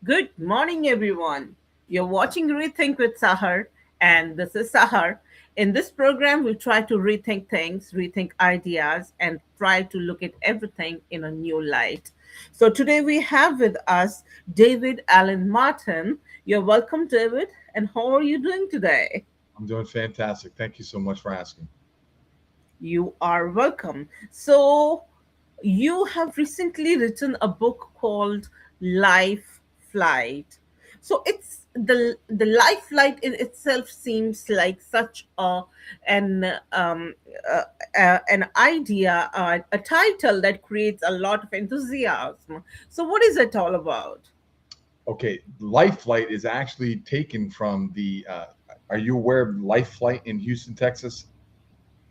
Good morning, everyone. You're watching Rethink with Sahar, and this is Sahar. In this program, we try to rethink things, rethink ideas, and try to look at everything in a new light. So today we have with us David Allen Martin. You're welcome, David. And how are you doing today? I'm doing fantastic. Thank you so much for asking. You are welcome. So, you have recently written a book called Life Flight. So it's the life flight in itself seems like such an um, uh, an idea, a title that creates a lot of enthusiasm. So what is it all about? Okay, Life Flight is actually taken from the. Are you aware of Life Flight in Houston, Texas?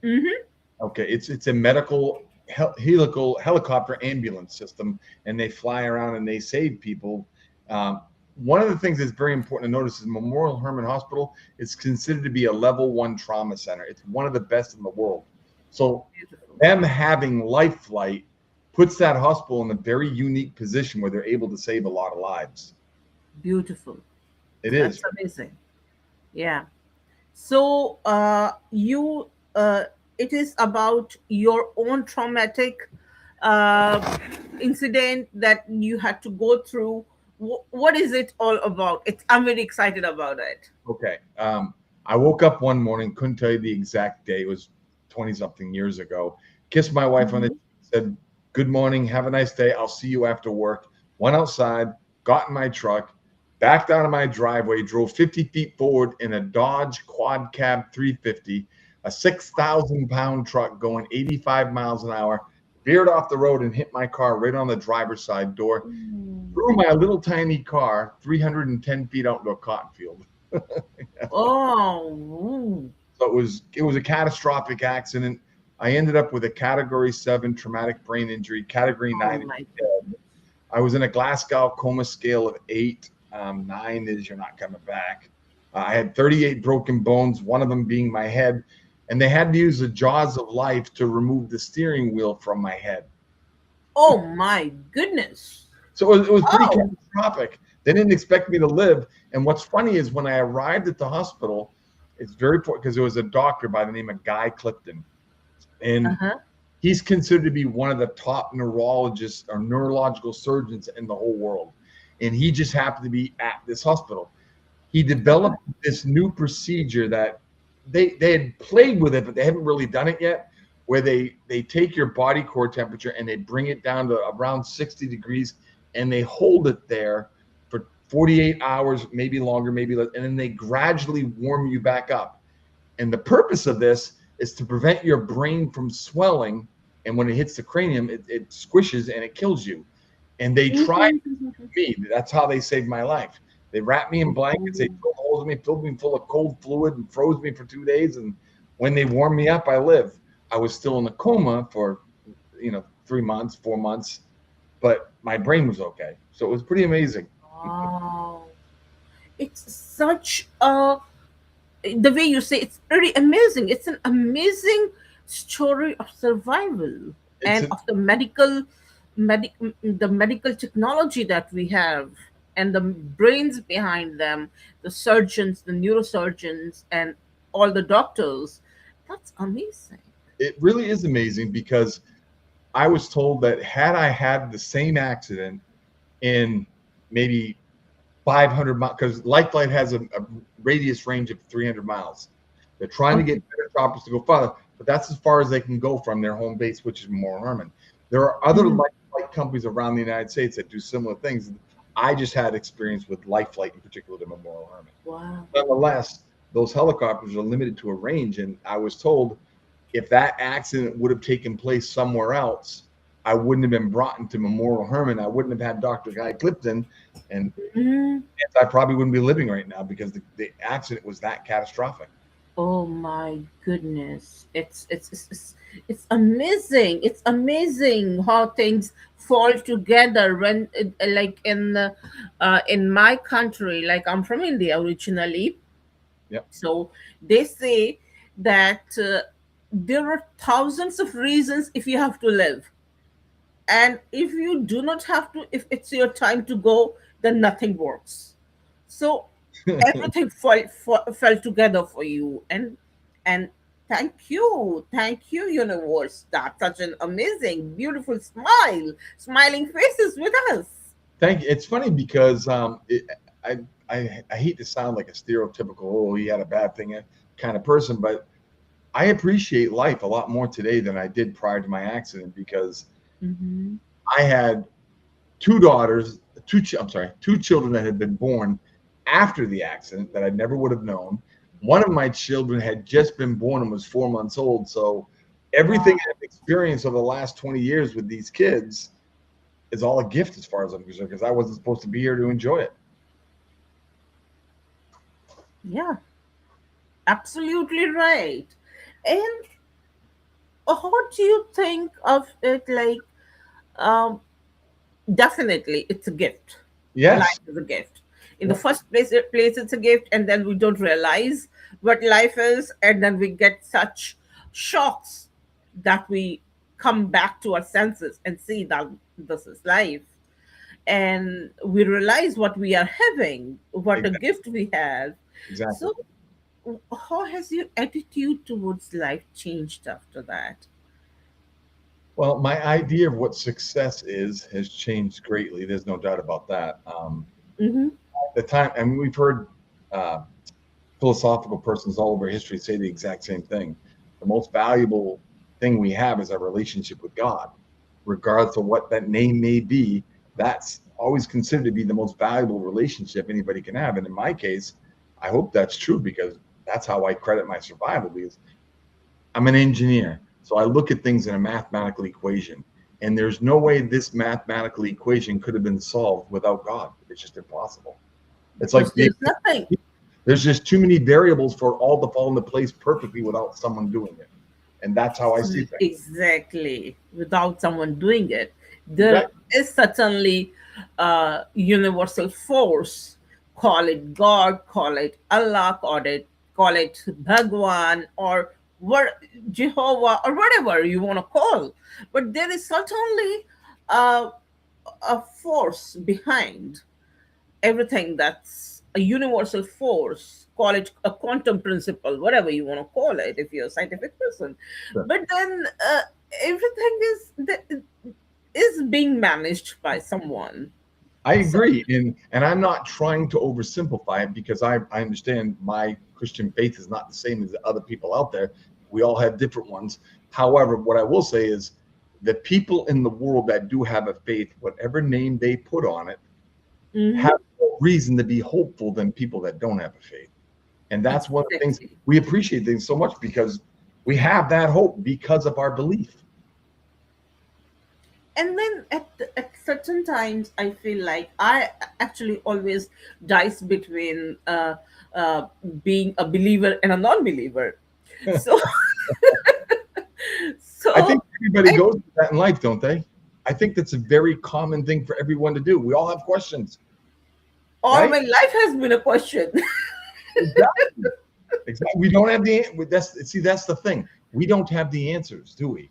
Mm-hmm. Okay, it's a medical helical helicopter ambulance system, and they fly around and they save people. Um, One of the things that's very important to notice is Memorial Hermann Hospital is considered to be a level one trauma center. It's one of the best in the world. So Beautiful, them having Life Flight puts that hospital in a very unique position where they're able to save a lot of lives. beautiful. It is. That's amazing. Yeah. So, it is about your own traumatic uh, incident that you had to go through. What is it all about? I'm very excited about it. Okay. I woke up one morning, couldn't tell you the exact day. It was 20 something years ago. Kissed my wife on the Mhm. cheek, said, "Good morning. Have a nice day. I'll see you after work." Went outside, got in my truck, backed out of my driveway, drove 50 feet forward in a Dodge Quad Cab 350, a 6,000 pound truck going 85 miles an hour, veered off the road and hit my car right on the driver's side door, threw my little tiny car 310 feet out into a cotton field. Oh, ooh. So it was a catastrophic accident. I ended up with a Category 7 traumatic brain injury, Category Oh 9. my goodness. I was in a Glasgow coma scale of 8. 9 is you're not coming back. I had 38 broken bones, one of them being my head, and they had to use the jaws of life to remove the steering wheel from my head. Oh my goodness. So it was pretty Oh. catastrophic. They didn't expect me to live. And what's funny is when I arrived at the hospital, it's very important because there was a doctor by the name of Guy Clifton. And Uh-huh. he's considered to be one of the top neurologists or neurological surgeons in the whole world. And he just happened to be at this hospital. He developed this new procedure that they had played with it, but they haven't really done it yet, where they take your body core temperature and they bring it down to around 60 degrees and they hold it there for 48 hours, maybe longer, maybe less, and then they gradually warm you back up. And the purpose of this is to prevent your brain from swelling. And when it hits the cranium, it squishes and it kills you. And they tried me. That's how they saved my life. They wrapped me in blankets, they drilled holes in me, filled me full of cold fluid, and froze me for 2 days. And when they warmed me up, I lived. I was still in a coma for 3 months, 4 months, but my brain was okay. So it was pretty amazing. Wow. It's such a the way you say it's pretty amazing. It's an amazing story of survival It's and a, of the medical technology that we have and the brains behind them, the surgeons, the neurosurgeons, and all the doctors. That's amazing. it really is amazing because I was told that had I had the same accident in maybe 500 miles, because Lifeline has a radius range of 300 miles. They're trying to Okay. get better choppers to go farther, but that's as far as they can go from their home base, which is Memorial Hermann. There are other Mhm. life flight companies around the United States that do similar things. I just had experience with Life Flight in particular to Memorial Hermann. Wow. Nonetheless, those helicopters are limited to a range, and I was told if that accident would have taken place somewhere else, I wouldn't have been brought into Memorial Hermann. I wouldn't have had Dr. Guy Clifton, and Mhm. I probably wouldn't be living right now because the accident was that catastrophic. Oh my goodness. It's amazing. It's amazing how things fall together when like in my country, like I'm from India originally. Yep. So they say that there are thousands of reasons if you have to live. And if you do not have to, if it's your time to go, then nothing works. So everything fell together for you, and thank you, universe. That's such an amazing, beautiful smile, smiling faces with us. Thank you. It's funny because I, I hate to sound like a stereotypical, oh, he had a bad thing kind of person, but I appreciate life a lot more today than I did prior to my accident because Hmm. I had two daughters, I'm sorry, two children that had been born after the accident that I never would have known. One of my children had just been born and was 4 months old. So everything Wow. I've experienced over the last 20 years with these kids is all a gift as far as I'm concerned because I wasn't supposed to be here to enjoy it. Yeah, absolutely right. And how do you think of it? Like, um, definitely, it's a gift. Yes. Life is a gift. In the Yeah, first place, it's a gift, and then we don't realize what life is, and then we get such shocks that we come back to our senses and see that this is life, and we realize what we are having, what a exactly. gift we have. Exactly. So, how has your attitude towards life changed after that? Well, my idea of what success is has changed greatly. There's no doubt about that. Mm-hmm. At the time, I mean, we've heard uh, philosophical persons all over history say the exact same thing. The most valuable thing we have is our relationship with God, regardless of what that name may be. That's always considered to be the most valuable relationship anybody can have. And in my case, I hope that's true because that's how I credit my survival. Because I'm an engineer, so I look at things in a mathematical equation, and there's no way this mathematical equation could have been solved without God. It's just impossible. It's Because like there's nothing. there's just too many variables for all to fall into place perfectly without someone doing it. And that's how I see things. Exactly. Without someone doing it, there Exactly. is certainly a universal force. Call it God, call it Allah, call it Bhagwan, or what, Jehovah, or whatever you want to call. But there is certainly a, a force behind everything, that's a universal force. Call it a quantum principle, whatever you want to call it if you're a scientific person. Sure. But then everything is being managed by someone. I So agree. And I'm not trying to oversimplify it because I understand my Christian faith is not the same as the other people out there. We all have different ones. However, what I will say is the people in the world that do have a faith, whatever name they put on it, mhm, have more reason to be hopeful than people that don't have a faith. And that's one of the things exactly. we appreciate things so much because we have that hope because of our belief. And then at certain times, I feel like I actually always dice between being a believer and a non-believer. So I think so everybody goes through that in life, don't they? I think that's a very common thing for everyone to do. We all have questions, all right? my life has been a question. Exactly. Exactly. We don't have that's see, that's the thing. We don't have the answers, do we?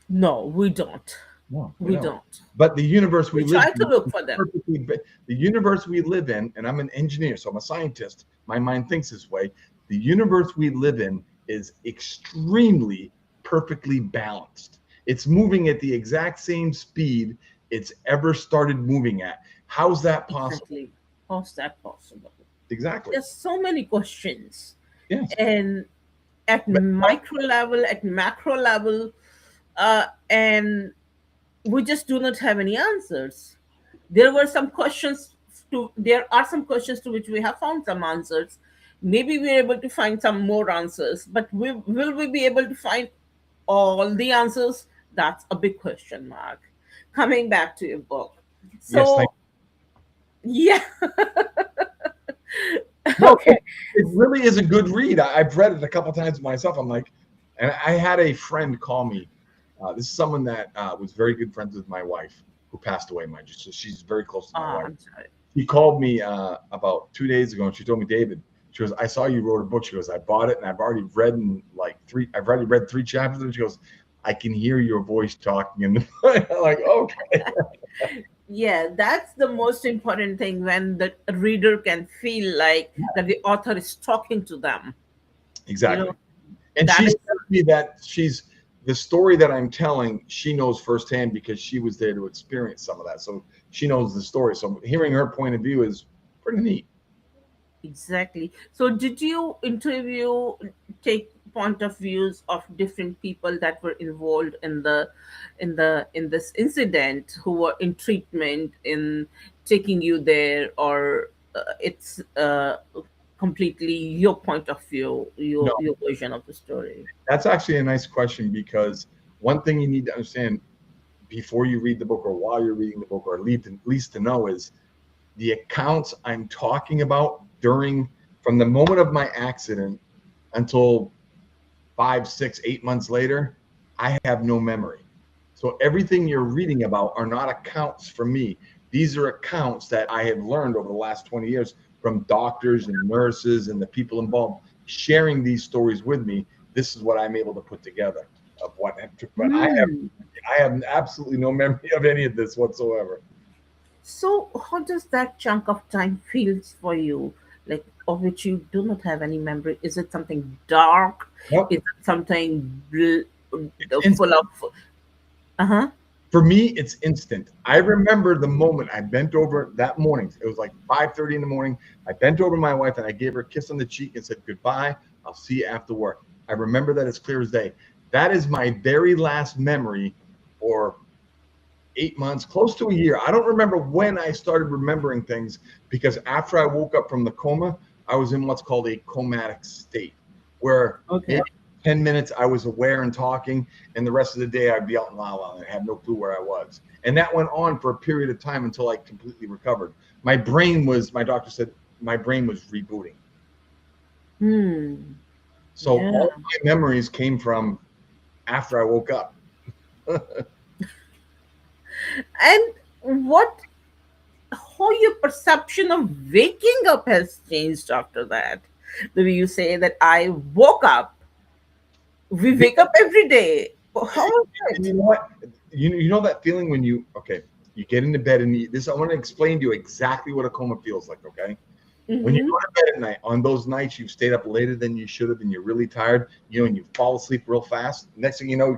No, we don't. No, we We don't. don't. But the universe we We live try to in look is for them. perfectly the universe we live in, and I'm an engineer, so I'm a scientist. My mind thinks this way. The universe we live in is extremely perfectly balanced. It's moving at the exact same speed it's ever started moving at. How's that possible? Exactly. How's that possible? Exactly. There's so many questions. Yes. And at But micro level, at macro level, and we just do not have any answers. There are some questions to which we have found some answers. Maybe we're able to find some more answers, but will we be able to find all the answers? That's a big question mark. Coming back to your book. yes, thank So, yeah, No, okay. it really is a good read. I've read it a couple times myself. I'm like, and I had a friend call me. This is someone that was very good friends with my wife, who passed away, mind you. So she's very close to my wife. I'm sorry. She called me about 2 days ago, and she told me, David, she goes, I saw you wrote a book. She goes, I bought it, and I've already read in like three. I've already read 3 chapters. And she goes, I can hear your voice talking, and I'm like, okay. Yeah, that's the most important thing, when the reader can feel like that the author is talking to them. You Exactly. know, And that she's is telling me that the story that I'm telling, she knows firsthand because she was there to experience some of that. So she knows the story. So hearing her point of view is pretty neat. exactly. So, did you interview, take point of views of different people that were involved in in this incident, who were in treatment, in taking you there, or it's completely your point of view, No, your version of the story? that's actually a nice question because one thing you need to understand before you read the book or while you're reading the book, or at least to know, is the accounts I'm talking about during from the moment of my accident until 5, 6, 8 months later, I have no memory. So everything you're reading about are not accounts from me. These are accounts that I have learned over the last 20 years from doctors and nurses and the people involved sharing these stories with me. This is what I'm able to put together of what happened. But Hmm. I have absolutely no memory of any of this whatsoever. So, how does that chunk of time feels for you? Like, of which you do not have any memory? Is it something dark? Is Nope. it something And full of? Uh huh. for me, it's instant. I remember the moment I bent over that morning. It was like 5:30 in the morning. I bent over to my wife and I gave her a kiss on the cheek and said, "Goodbye. I'll see you after work." I remember that as clear as day. That is my very last memory for 8 months, close to a year. I don't remember when I started remembering things because after I woke up from the coma, I was in what's called a comatic state, where maybe Okay. 10 minutes I was aware and talking, and the rest of the day I'd be out in La La and I had no clue where I was. And that went on for a period of time until I completely recovered. My doctor said my brain was rebooting. Hmm. So Yeah. all of my memories came from after I woke up. And what, how your perception of waking up has changed after that? The way you say that I woke up, we wake up every day. How is And it? you know what? You know that feeling when you get into bed and this. I want to explain to you exactly what a coma feels like. Okay, when you Mm-hmm. go to bed at night, on those nights you've stayed up later than you should have, and you're really tired, and you fall asleep real fast. Next thing you know,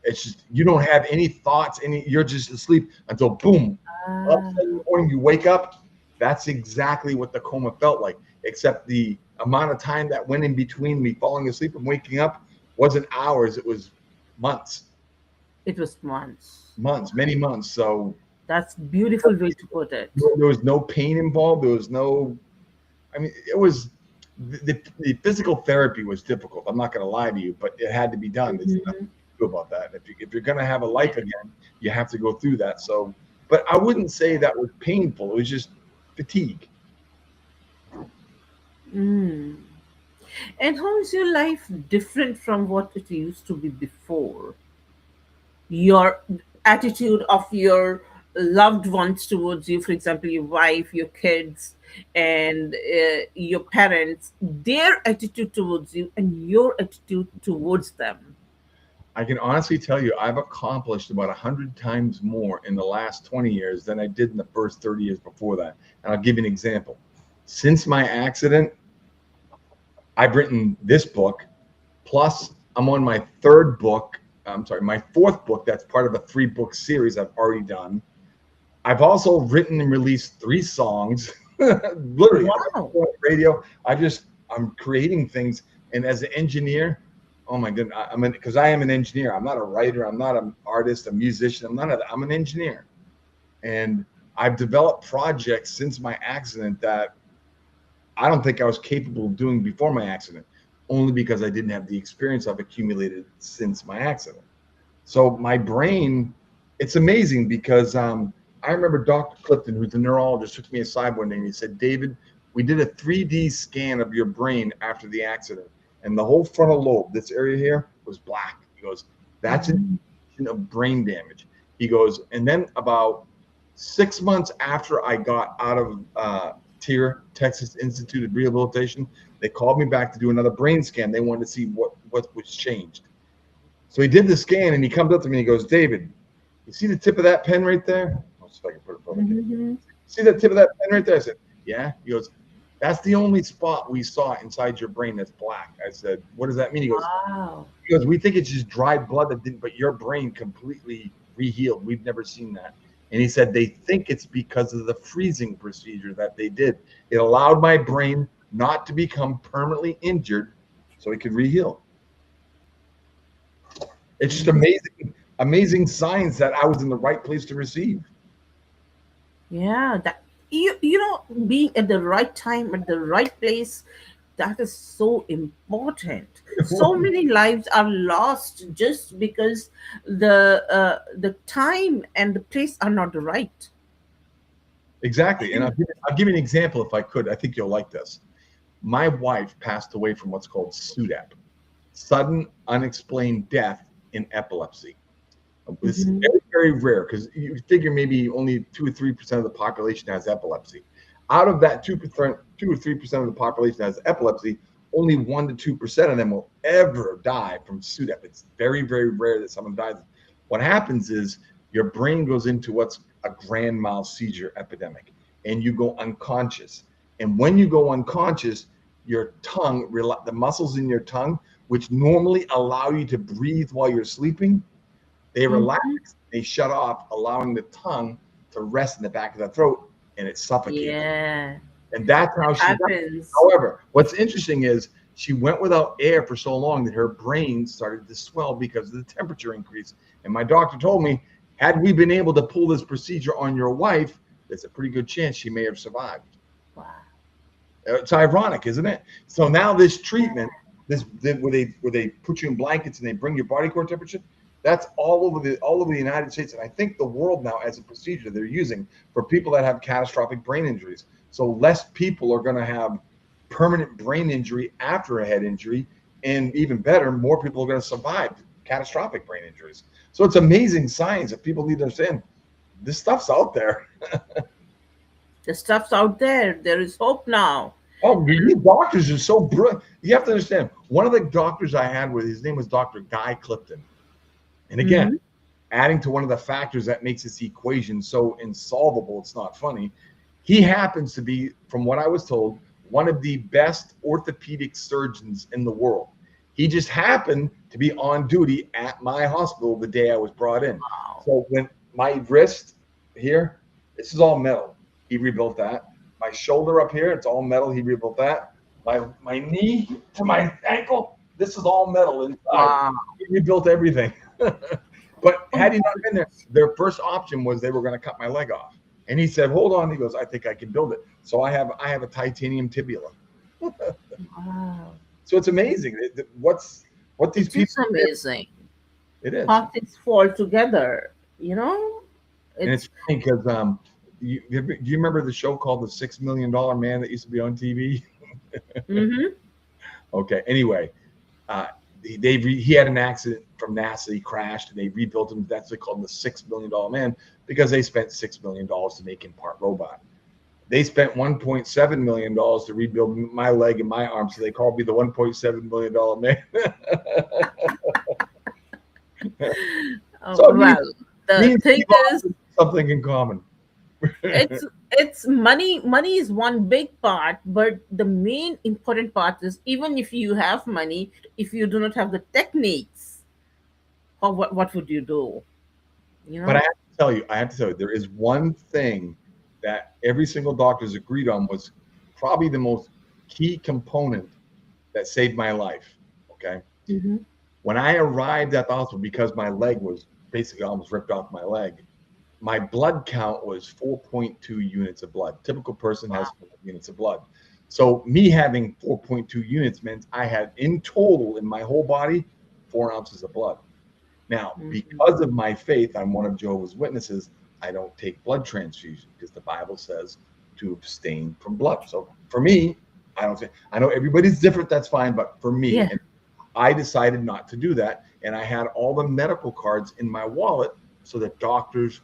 it's just you don't have any thoughts, you're just asleep until boom, all of a Ah, sudden in the morning you wake up. That's exactly what the coma felt like, except the amount of time that went in between me falling asleep and waking up wasn't hours; it was months, it was months. many months. So That's beautiful way to put it. there was no pain involved. There was no, I mean, it was the physical therapy was difficult. I'm not going to lie to you, but it had to be done. There's nothing Mhm. to do about that. If you're going to have a Yeah. life again, you have to go through that. So, but I wouldn't say that was painful. It was just fatigue. Mm. And how is your life different from what it used to be before? Your attitude of your loved ones towards you, for example, your wife, your kids, and your parents, their attitude towards you, and your attitude towards them. I can honestly tell you, I've accomplished about 100 times more in the last 20 years than I did in the first 30 years before that. And I'll give you an example. Since my accident, I've written this book. Plus, I'm on my third book. I'm sorry, my fourth book. That's part of a 3 book series I've already done. I've also written and released 3 songs. Literally, Wow. on radio. I'm creating things. And as an engineer, oh my goodness, because I am an engineer. I'm not a writer. I'm not an artist, a musician. I'm an engineer. And I've developed projects since my accident that I don't think I was capable of doing before my accident, only because I didn't have the experience I've accumulated since my accident. So my brain, it's amazing because I remember Dr. Clifton, who's a neurologist, took me aside one day and he said, "David, we did a 3D scan of your brain after the accident, and the whole frontal lobe, this area here, was black." He goes, "That's an Mhm. indication of brain damage." He goes, and then about 6 months after I got out of TIR, Texas Institute of Rehabilitation, they called me back to do another brain scan. They wanted to see what was changed. So he did the scan and he comes up to me and he goes, "David, you see the tip of that pen right there?" if I can put it perfectly. Mm-hmm. See that tip of that pen right there? I said, yeah. He goes, that's the only spot we saw inside your brain that's black. I said, what does that mean? Wow. He goes, we think it's just dried blood that didn't, but your brain completely rehealed. We've never seen that. And he said they think it's because of the freezing procedure that they did. It allowed my brain not to become permanently injured so it could reheal. It's just Mhm. amazing, amazing signs that I was in the right place to receive. Yeah, that you know, being at the right time at the right place, that is so important. So many lives are lost just because the time and the place are not right. Exactly. And I'll give you an example if I could. I think you'll like this. My wife passed away from what's called SUDEP, sudden unexplained death in epilepsy. This is Hmm. very, very rare because you figure maybe only 2 or 3% of the population has epilepsy. Out of that 2 or 3% of the population that has epilepsy, only 1 to 2% of them will ever die from SUDEP. It's very, very rare that someone dies. What happens is your brain goes into what's a grand mal seizure epidemic, and you go unconscious. And when you go unconscious, your tongue, the muscles in your tongue, which normally allow you to breathe while you're sleeping, they relax, Hmm. they shut off, allowing the tongue to rest in the back of the throat, and it suffocates. Yeah, And that's it how she died. happens. However, what's interesting is she went without air for so long that her brain started to swell because of the temperature increase. And my doctor told me, had we been able to pull this procedure on your wife, there's a pretty good chance she may have survived. Wow. It's ironic, isn't it? So now this treatment, where they put you in blankets and they bring your body core temperature, that's all over the United States, and I think the world now as a procedure they're using for people that have catastrophic brain injuries. So less people are going to have permanent brain injury after a head injury, and even better, more people are going to survive catastrophic brain injuries. So it's amazing science that people need to understand. This stuff's out there. The stuff's out there. There is hope now. Oh, these doctors are so brilliant. You have to understand. One of the doctors I had with his name was Dr. Guy Clifton. And again, Hmm. adding to one of the factors that makes this equation so insolvable, it's not funny. He happens to be, from what I was told, one of the best orthopedic surgeons in the world. He just happened to be on duty at my hospital the day I was brought in. Wow. So when my wrist here, this is all metal. He rebuilt that. My shoulder up here, it's all metal. He rebuilt that. My knee to my ankle, this is all metal inside. Wow. He rebuilt everything. But Oh had he my not been there, goodness. their first option was they were going to cut my leg off. And he said, "Hold on." He goes, "I think I can build it." So I have a titanium tibula. Wow. So it's amazing. What these It is people did. amazing It is, how things fall together. You know, and it's it's funny because do you remember the show called The $6 Million Man that used to be on TV? hmm Okay. Anyway, uh, he had an accident from NASA. He crashed, and they rebuilt him. That's what they called him the $6 million man because they spent $6 million to make him part robot. They spent $1.7 million to rebuild my leg and my arm, so they called me the $1.7 million man. So well, me the and thing Steve Austin is, have something in common. it's money. Money is one big part, but the main important part is even if you have money, if you do not have the techniques, or what would you do? You But know. I have to tell you, there is one thing that every single doctor's agreed on was probably the most key component that saved my life. Okay. Hmm. When I arrived at the hospital, because my leg was basically almost ripped off my leg, my blood count was 4.2 units of blood. Typical person has 4 units of blood. So me having 4.2 units meant I had in total in my whole body 4 ounces of blood. Now, because of my faith, I'm one of Jehovah's Witnesses. I don't take blood transfusion because the Bible says to abstain from blood. So for me, I don't say, I know everybody's different. That's fine. But for me, Yeah. and I decided not to do that. And I had all the medical cards in my wallet. So the doctors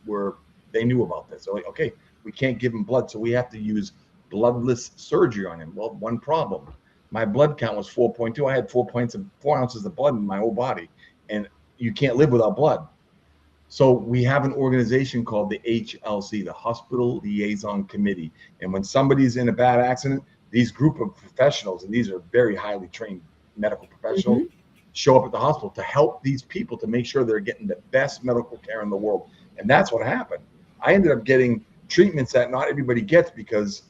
they knew about this. So like, okay, we can't give him blood. So we have to use bloodless surgery on him. Well, one problem. My blood count was 4.2. I had 4 ounces of blood in my whole body. And you can't live without blood. So we have an organization called the HLC, the Hospital Liaison Committee. And when somebody's in a bad accident, these group of professionals, and these are very highly trained medical professionals, Hmm. show up at the hospital to help these people to make sure they're getting the best medical care in the world. And that's what happened. I ended up getting treatments that not everybody gets because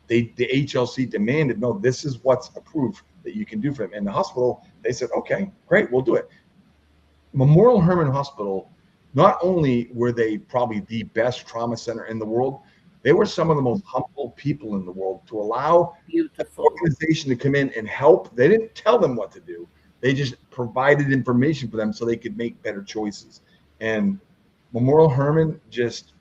the HLC demanded, no, this is what's approved that you can do for them. And the hospital, they said, okay, great, we'll do it. Memorial Hermann Hospital, not only were they probably the best trauma center in the world, they were some of the most humble people in the world to allow an Beautiful. organization to come in and help. They didn't tell them what to do. They just provided information for them so they could make better choices. And Memorial Hermann just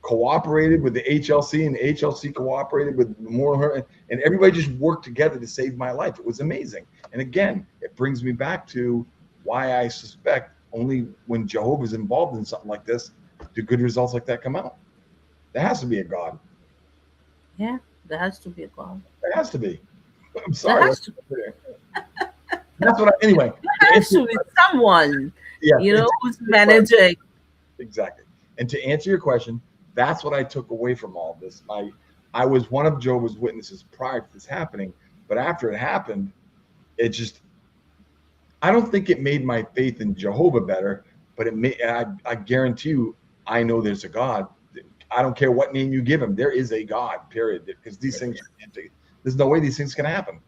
cooperated with the HLC, and the HLC cooperated with Memorial Hermann, and everybody just worked together to save my life. It was amazing. And again, it brings me back to why I suspect only when Jehovah's involved in something like this do good results like that come out. There has to be a God. Yeah, there has to be a God. There has to be. I'm There sorry. has to. That's what I, anyway, There to has answer to your be question, someone, yeah, and to who's answer your question, managing. exactly. And to answer your question, that's what I took away from all of this. I was one of Jehovah's Witnesses prior to this happening, but after it happened, it just I don't think it made my faith in Jehovah better, but it made I guarantee you I know there's a God. I don't care what name you give him, there is a God, period. Because these things there's no way these things can happen.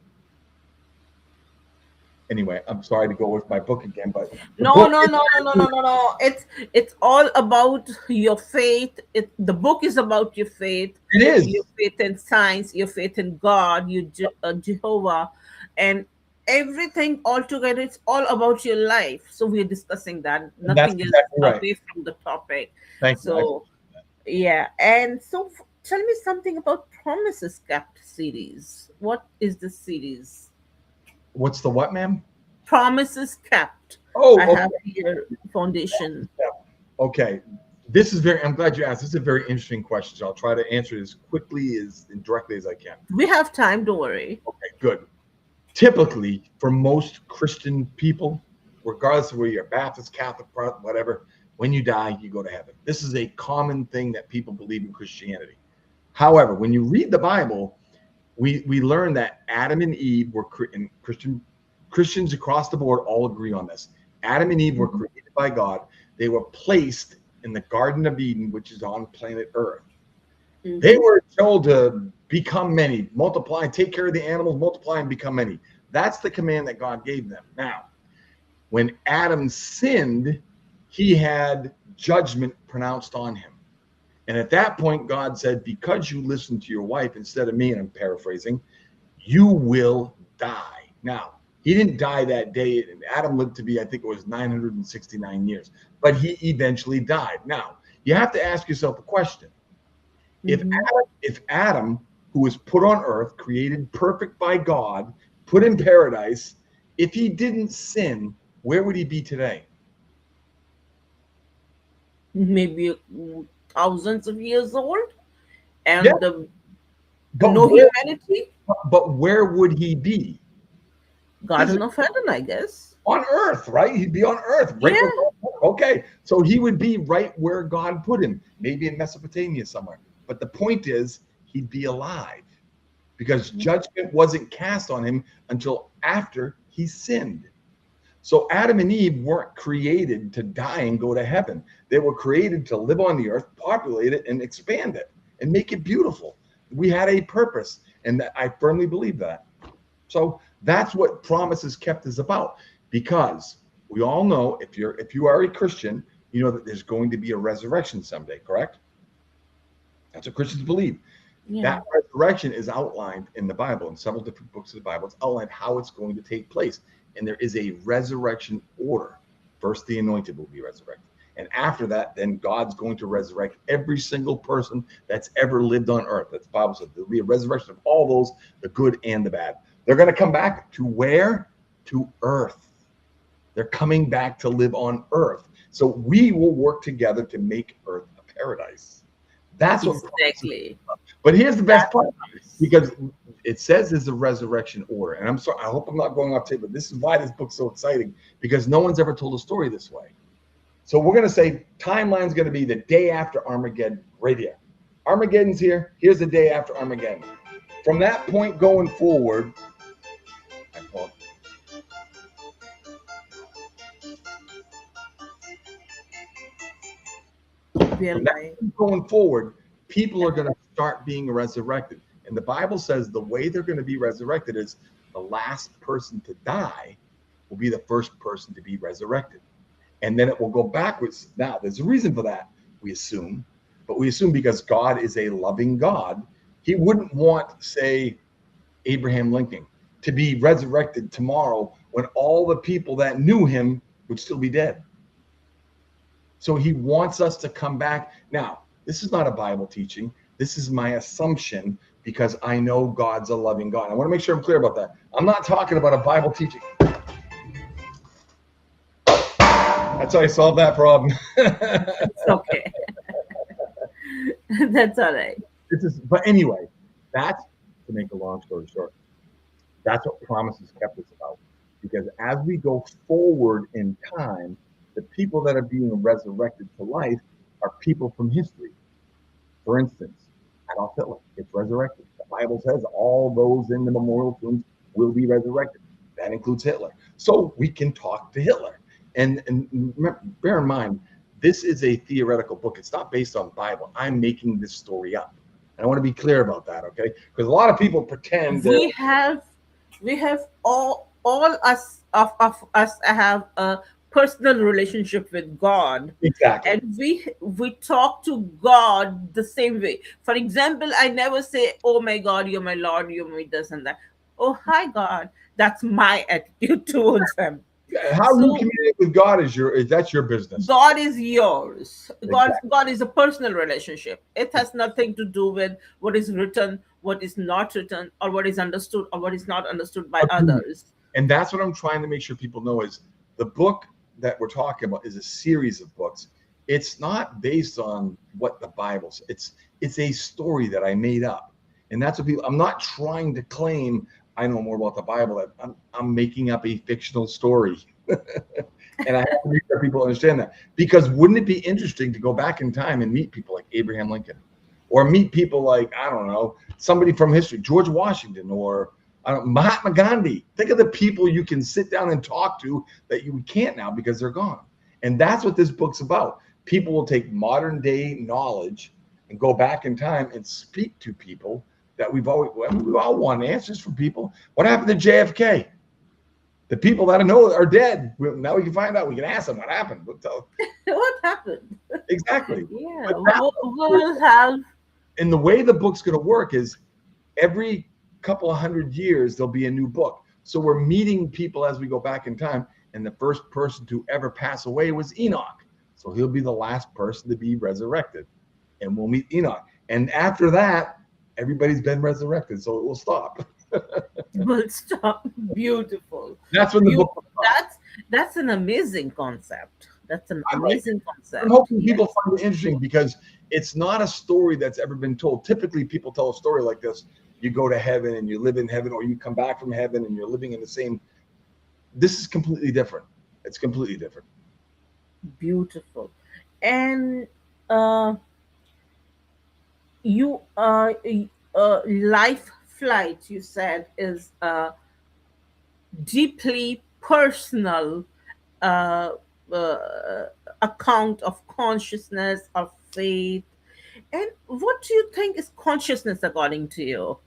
Anyway, I'm sorry to go with my book again, but the No, book no, no, no, no, no, no, no. It's all about your faith. The book is about it your is. faith in science, your faith in God, Jehovah, and everything all together. It's all about your life. So we're discussing that. And that's Nothing is exactly right. away from the topic. Thank you. So yeah, and so tell me something about Promises Kept series. What is this series? What's the what, ma'am? Promises Kept. I Oh, have okay. here foundation. Okay. This is very, I'm glad you asked. This is a very interesting question. So I'll try to answer it as quickly as and directly as I can. We have time, don't worry. Okay, good. Typically, for most Christian people, regardless of whether you're Baptist, Catholic, whatever, when you die, you go to heaven. This is a common thing that people believe in Christianity. However, when you read the Bible, we learn that Adam and Eve were and Christians across the board all agree on this. Adam and Eve were Mhm. created by God. They were placed in the Garden of Eden, which is on planet Earth. They Mhm. were told to become many, multiply, take care of the animals, multiply and become many. That's the command that God gave them. Now, when Adam sinned, he had judgment pronounced on him. And at that point, God said, because you listened to your wife instead of me, and I'm paraphrasing, you will die. Now, he didn't die that day. And Adam lived to be, I think it was 969 years, but he eventually died. Now, you have to ask yourself a question. Mhm. If Adam, who was put on earth, created perfect by God, put in paradise, if he didn't sin, where would he be today? Maybe thousands of years old, Yeah, and but no humanity. where would he be? He's Garden of Eden, I guess. on earth, right? He'd be on earth, right where Yeah. God. Okay, so he would be right where God put him, maybe in Mesopotamia somewhere. But the point is, he'd be alive because judgment wasn't cast on him until after he sinned. So Adam and Eve weren't created to die and go to heaven. They were created to live on the earth, populate it, and expand it and make it beautiful. We had a purpose, and I firmly believe that. So that's what Promises Kept is about. Because we all know if you are a Christian, you know that there's going to be a resurrection someday, correct? That's what Christians believe. Yeah. That resurrection is outlined in the Bible, in several different books of the Bible. It's outlined how it's going to take place. And there is a resurrection order. First, the anointed will be resurrected. And after that, then God's going to resurrect every single person that's ever lived on earth. That's the Bible says there'll be a resurrection of all those, the good and the bad. They're going to come back to where? To earth. They're coming back to live on earth. So we will work together to make earth a paradise. That's what promises. Exactly. But here's the best That's part, nice. because it says there's a resurrection order. And I'm sorry, I hope I'm not going off tape, but this is why this book's so exciting, because no one's ever told a story this way. So we're going to say timeline's going to be the day after Armageddon radio. Armageddon's here. Here's the day after Armageddon. From that point going forward, We are from that live. point going forward, people are going to start being resurrected. And the Bible says the way they're going to be resurrected is the last person to die will be the first person to be resurrected. And then it will go backwards. Now, there's a reason for that, we assume. But we assume because God is a loving God, he wouldn't want, say, Abraham Lincoln to be resurrected tomorrow when all the people that knew him would still be dead. So he wants us to come back. Now, this is not a Bible teaching. This is my assumption because I know God's a loving God. I want to make sure I'm clear about that. I'm not talking about a Bible teaching. That's how I solved that problem. It's okay. That's all right. But anyway, that's, to make a long story short, that's what promises kept us about. Because as we go forward in time, the people that are being resurrected to life are people from history. For instance, Adolf Hitler gets resurrected. The Bible says all those in the memorial tombs will be resurrected. That includes Hitler. So we can talk to Hitler. And bear in mind, this is a theoretical book. It's not based on Bible. I'm making this story up. And I want to be clear about that, okay? Because a lot of people pretend that We have all us of us have a personal relationship with God, exactly. and we talk to God the same way. For example, I never say, "Oh my God, you're my Lord, you're my this and that." Oh, hi God. That's my attitude towards him. How you So communicate with God is that's your business. God is yours. God, Exactly. God is a personal relationship. It has nothing to do with what is written, what is not written, or what is understood or what is not understood by Agreed. others. And that's what I'm trying to make sure people know is the book that we're talking about is a series of books. It's not based on what the Bible says. It's a story that I made up. And that's what people, I'm not trying to claim I know more about the Bible. I'm making up a fictional story. And I have to make sure people understand that. Because wouldn't it be interesting to go back in time and meet people like Abraham Lincoln or meet people like, I don't know, somebody from history, George Washington or Mahatma Gandhi. Think of the people you can sit down and talk to that you can't now because they're gone. And that's what this book's about. People will take modern day knowledge and go back in time and speak to people that we all want answers from people. What happened to JFK? The people that I know are dead. Now we can find out. We can ask them what happened. We'll tell. What happened? Exactly. Yeah, But that, we will have. and the way the book's going to work is every couple of 100 years, there'll be a new book. So we're meeting people as we go back in time. And the first person to ever pass away was Enoch. So he'll be the last person to be resurrected. And we'll meet Enoch. And after that, everybody's been resurrected. So it will stop. Will stop. Beautiful. That's when the book will stop. That's an amazing concept. That's an I like it. amazing concept. I'm hoping people Yes. find it interesting because it's not a story that's ever been told. Typically, people tell a story like this. You go to heaven and you live in heaven, or you come back from heaven and you're living in the same. This is completely different. It's completely different. Beautiful. And you life flight, you said, is deeply personal uh, uh, account of consciousness, of faith. And what do you think is consciousness according to you?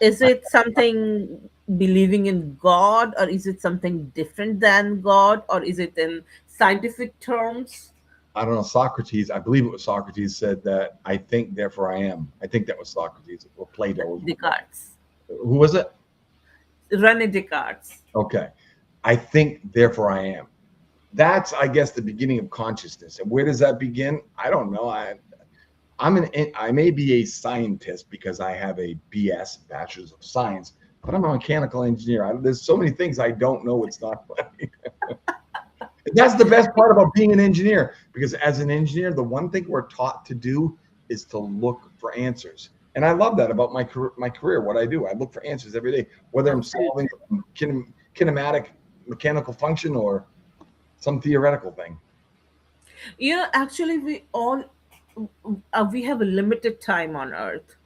Is it something believing in God, or is it something different than God, or is it in scientific terms? I don't know. Socrates, I believe it was Socrates, said that I think, therefore I am. I think that was Socrates or Plato. Descartes. Who was it? Rene Descartes. Okay. I think, therefore I am. That's, I guess, the beginning of consciousness. And where does that begin? I don't know. I may be a scientist because I have a BS, Bachelor's of Science, but I'm a mechanical engineer. There's so many things I don't know. It's not funny. That's the best part about being an engineer, because as an engineer, the one thing we're taught to do is to look for answers. And I love that about my career, what I do. I look for answers every day, whether I'm solving kinematic mechanical function or some theoretical thing. Actually, we have a limited time on Earth,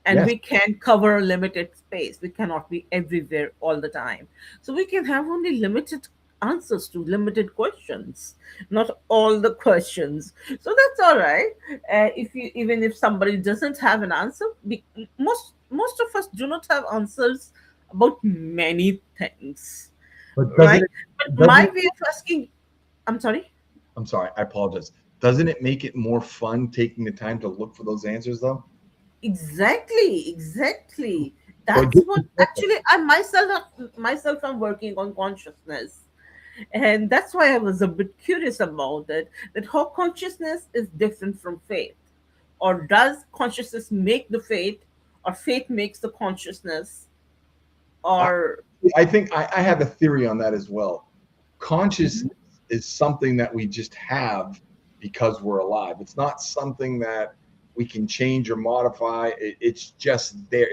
and Yes, we can cover a limited space. We cannot be everywhere all the time, so we can have only limited answers to limited questions, not all the questions. So that's all right. If you Even if somebody doesn't have an answer, most of us do not have answers about many things, but right? But doesn't my it, way of asking, I'm sorry. I'm sorry, I apologize. Doesn't it make it more fun taking the time to look for those answers though? Exactly, exactly. So it That's gets what you thinking. actually I myself am working on consciousness. And that's why I was a bit curious about it, that how consciousness is different from faith. Or does consciousness make the faith, or faith makes the consciousness, I, or I think I have a theory on that as well. Mhm. Consciousness is something that we just have because we're alive. It's not something that we can change or modify. It's just there.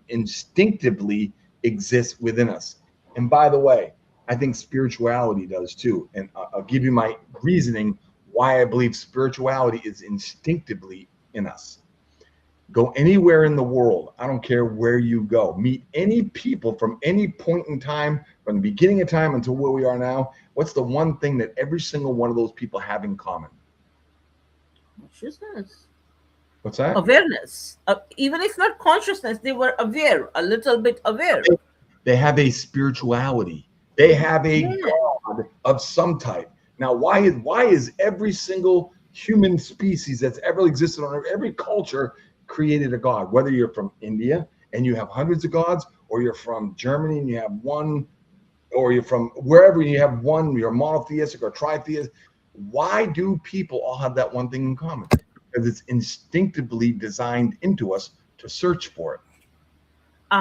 Instinctively exists within us. And by the way, I think spirituality does too. And I'll give you my reasoning why I believe spirituality is instinctively in us. Go anywhere in the world. I don't care where you go. Meet any people from any point in time, from the beginning of time until where we are now. What's the one thing that every single one of those people have in common? consciousness, What's that? awareness. Even if not consciousness, they were aware, a little bit aware. They have a spirituality. They have a Yeah, God of some type. Now, why is every single human species that's ever existed on Earth, every culture created a God? Whether you're from India and you have hundreds of gods, or you're from Germany and you have one, or you're from wherever you have one, you're monotheistic or tritheistic. Why do people all have that one thing in common? Because it's instinctively designed into us to search for it.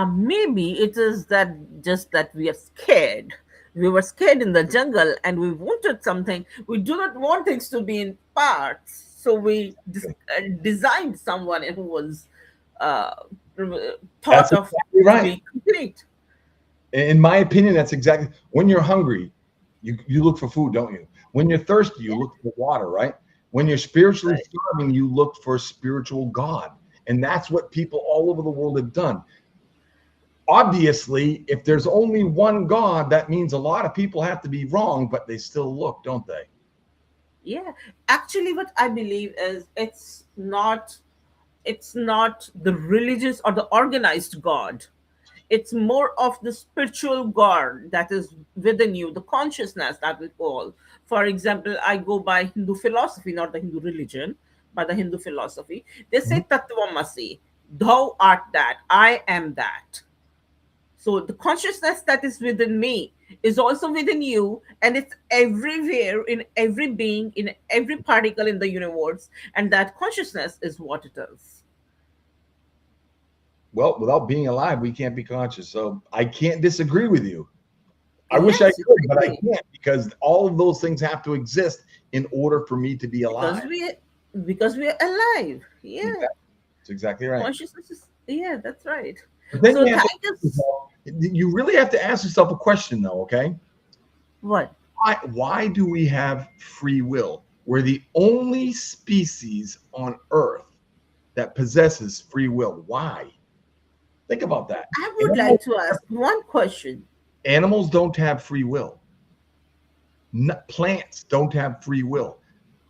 maybe it is that just that we are scared. We were scared in the jungle and we wanted something. We do not want things to be in parts. So we designed someone who was uh, That's thought of exactly to right. be complete. In my opinion, that's exactly when you're hungry, you look for food, don't you? When you're thirsty, you Yeah, look for water, right? When you're spiritually right. starving, you look for a spiritual God. And that's what people all over the world have done. Obviously, if there's only one God, that means a lot of people have to be wrong, but they still look, don't they? Yeah. Actually, what I believe is it's not the religious or the organized God. It's more of the spiritual God that is within you, the consciousness that we call. For example, I go by Hindu philosophy, not the Hindu religion, but the Hindu philosophy. They Mhm. say Tattvamasi, thou art that, I am that. So the consciousness that is within me is also within you, and it's everywhere in every being, in every particle in the universe, and that consciousness is what it is. Well, without being alive, we can't be conscious. So I can't disagree with you. I wish I Yes, could, but I exactly. can't because all of those things have to exist in order for me to be Because alive. we're alive. Yeah. Exactly. That's exactly right. Consciousness is, yeah, that's right. But then So you have to thank ask us. yourself, you really have to ask yourself a question though, okay? What? Why do we have free will? We're the only species on Earth that possesses free will. Why? Think about that. I would Animals, like to ask one question. animals don't have free will. Plants don't have free will.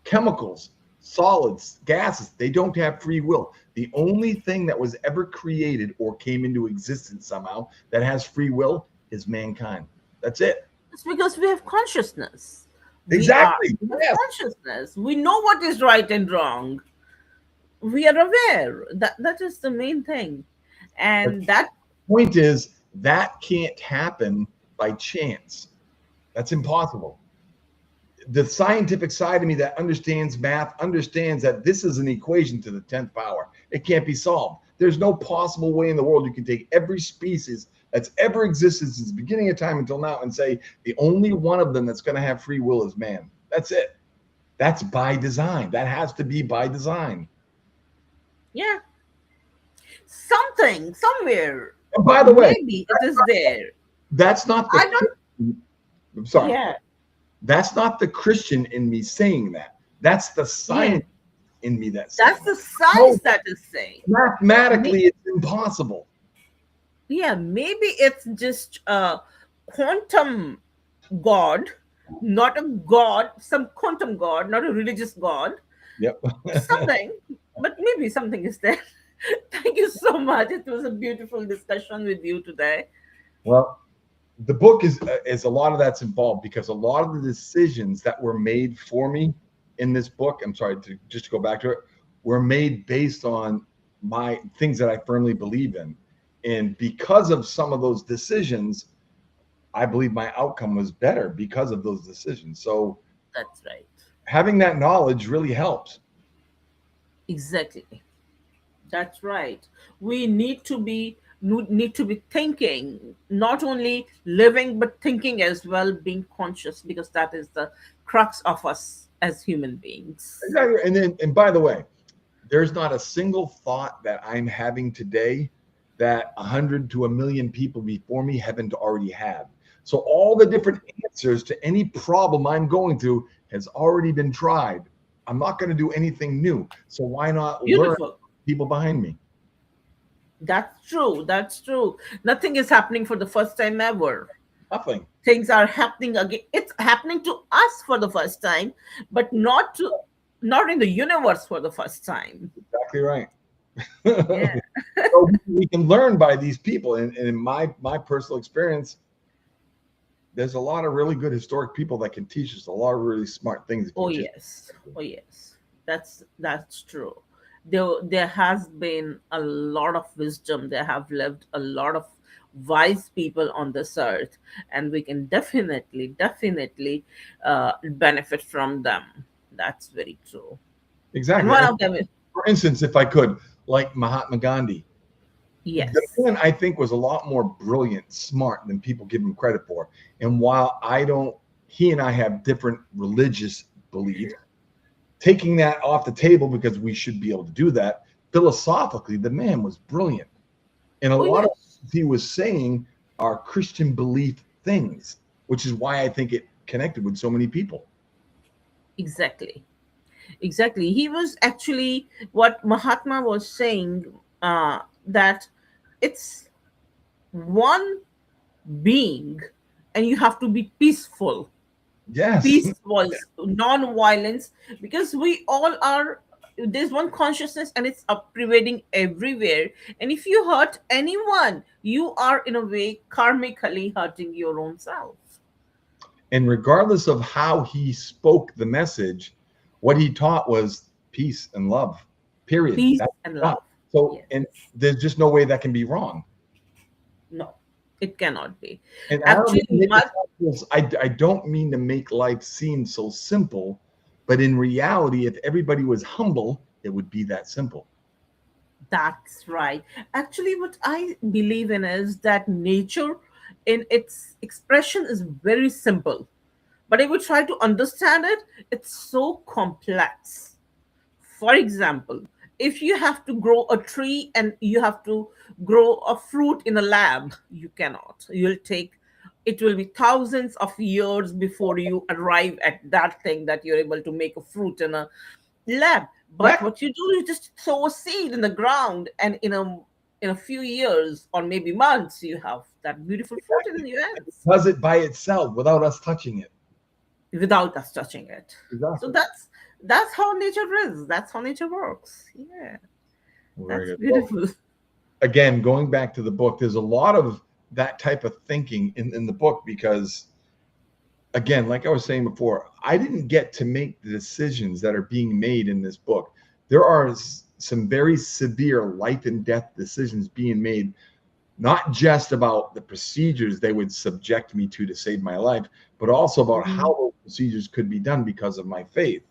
Chemicals, solids, gases, they don't have free will. The only thing that was ever created or came into existence somehow that has free will is mankind. That's it. It's because we have consciousness. Exactly. We have Yes. consciousness. We know what is right and wrong. We are aware. That is the main thing. But And that the point is that can't happen by chance. That's impossible. The scientific side of me that understands math understands that this is an equation to the 10th power. It can't be solved. There's no possible way in the world you can take every species that's ever existed since the beginning of time until now and say the only one of them that's going to have free will is man. That's it. That's by design. That has to be by design. yeah, something somewhere, And by the way, maybe it is there. that's not the I don't. I'm sorry. Yeah. That's not the Christian in me saying that. That's the Yeah, science in me that's that's saying the that. No, science that is saying. mathematically, it's impossible. Yeah, maybe it's just a quantum god, not a god, some quantum god, not a religious god, Yep. something, but maybe something is there. Thank you so much. It was a beautiful discussion with you today. Well, the book is a lot of that's involved because a lot of the decisions that were made for me in this book, I'm sorry to just to go back to it, were made based on my things that I firmly believe in. And because of some of those decisions, I believe my outcome was better because of those decisions. So That's right. having that knowledge really helps. Exactly. That's right. We need to be thinking, not only living but thinking as well, being conscious, because that is the crux of us as human beings. Exactly. And by the way, there's not a single thought that I'm having today that 100 to a million people before me haven't already had. So all the different answers to any problem I'm going through has already been tried. I'm not going to do anything new. So why not learn Beautiful. people behind me? That's true. That's true. Nothing is happening for the first time ever. Nothing. Things are happening again. It's happening to us for the first time, but not in the universe for the first time. Exactly right. Yeah. So we can learn by these people. And in my personal experience, there's a lot of really good historic people that can teach us a lot of really smart things if you Oh just. yes. Oh yes. That's true. There has been a lot of wisdom. There have lived a lot of wise people on this earth, and we can definitely benefit from them. That's very true. And Exactly. one And of them is for instance, if I could, like Mahatma Gandhi, the yes. man I think was a lot more brilliant, smart than people give him credit for. And while I don't, he and I have different religious beliefs, taking that off the table because we should be able to do that, philosophically, the man was brilliant. And a Oh lot of yes. things he was saying are Christian belief things, which is why I think it connected with so many people. Exactly. Exactly. He was actually what Mahatma was saying, that it's one being, and you have to be peaceful. Yes. Peace was non-violence, because we all are, there's one consciousness and it's up pervading everywhere. And if you hurt anyone, you are in a way karmically hurting your own self. And regardless of how he spoke the message, what he taught was peace and love. Period. Peace That's and what he taught. love. So, Yes. and there's just no way that can be wrong. No, it cannot be. And I don't Actually, mean to make it sound I don't mean to make life seem so simple, but in reality, if everybody was humble, it would be that simple. that's right. Actually, what I believe in is that nature in its expression is very simple. But if we try to understand it, it's so complex. For example, if you have to grow a tree and you have to grow a fruit in a lab, you cannot. It will be thousands of years before you arrive at that thing that you're able to make a fruit in a lab. But Exactly. what you do, you just sow a seed in the ground, and in a few years or maybe months, you have that beautiful fruit in your It hands does it by itself without us touching it. without us touching it. So Exactly. that's how nature is. That's how nature works. Yeah, Very that's good. Well, beautiful. again, going back to the book, there's a lot of that type of thinking in the book because, again, like I was saying before, I didn't get to make the decisions that are being made in this book. There are some very severe life and death decisions being made, not just about the procedures they would subject me to save my life, but also about how Mhm. those procedures could be done because of my faith.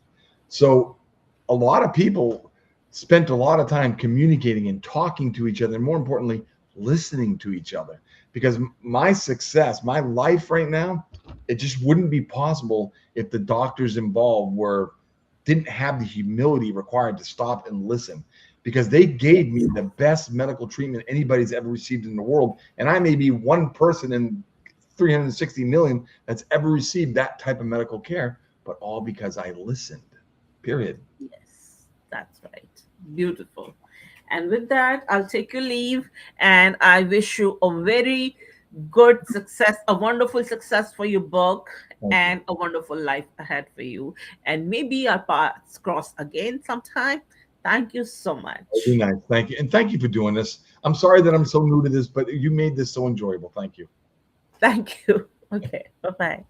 So a lot of people spent a lot of time communicating and talking to each other, and more importantly, listening to each other. Because my success, my life right now, it just wouldn't be possible if the doctors involved were didn't have the humility required to stop and listen because they gave me the best medical treatment anybody's ever received in the world. And I may be one person in 360 million that's ever received that type of medical care, but all because I listened. Period. Yes, that's right. Beautiful. And with that, I'll take your leave and I wish you a very good success, a wonderful success for your book Thank you. and a wonderful life ahead for you. And maybe our paths cross again sometime. Thank you so That'd be much. nice. Thank you. And thank you for doing this. I'm sorry that I'm so new to this, but you made this so enjoyable. Thank you. Thank you. Okay. Bye bye.